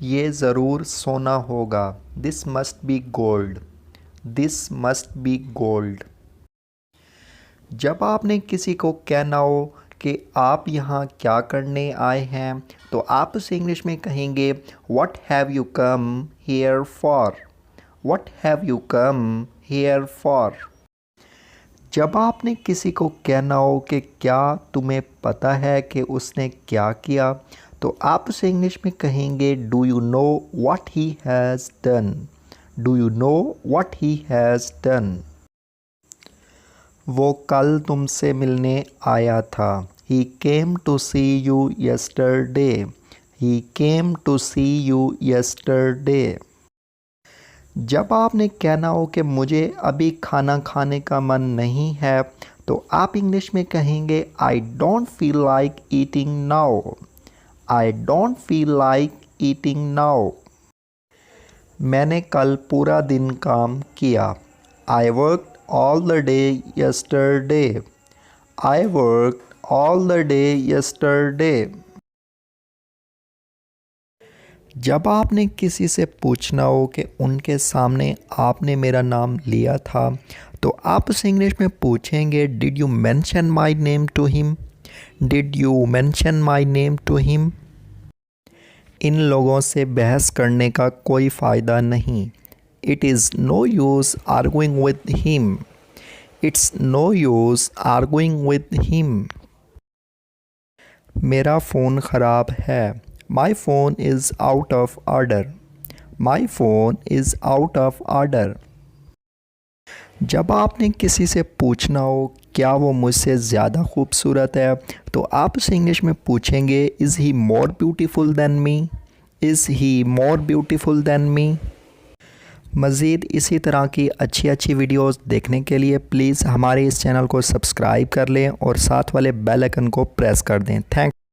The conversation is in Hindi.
ये ज़रूर सोना होगा। This must be gold. This must be gold. जब आपने किसी को कहना हो कि आप यहाँ क्या करने आए हैं, तो आप उसे इंग्लिश में कहेंगे what have you come here for. What have you come here for. जब आपने किसी को कहना हो कि क्या तुम्हें पता है कि उसने क्या किया, तो आप उसे इंग्लिश में कहेंगे do you know what he has done. Do you know what he has done. वो कल तुमसे मिलने आया था। He came to see you yesterday. He came to see you yesterday. जब आपने कहना हो कि मुझे अभी खाना खाने का मन नहीं है, तो आप इंग्लिश में कहेंगे I don't feel like eating now. I don't feel like eating now. मैंने कल पूरा दिन काम किया। I worked all the day yesterday. I worked all the day yesterday. जब आपने किसी से पूछना हो कि उनके सामने आपने मेरा नाम लिया था, तो आप उसे इंग्लिश में पूछेंगे did you mention my name to him. Did you mention my name to him. इन लोगों से बहस करने का कोई फ़ायदा नहीं। It is no use arguing with him. It's no use arguing with him. मेरा फ़ोन ख़राब है। My phone is out of order. My phone is out of order. जब आपने किसी से पूछना हो क्या वो मुझसे ज़्यादा खूबसूरत है, तो आप उसे इंग्लिश में पूछेंगे is he more beautiful than me. Is he more beautiful than me. मज़ीद इसी तरह की अच्छी अच्छी वीडियोस देखने के लिए प्लीज़ हमारे इस चैनल को सब्सक्राइब कर लें और साथ वाले बेल आइकन को प्रेस कर दें। थैंक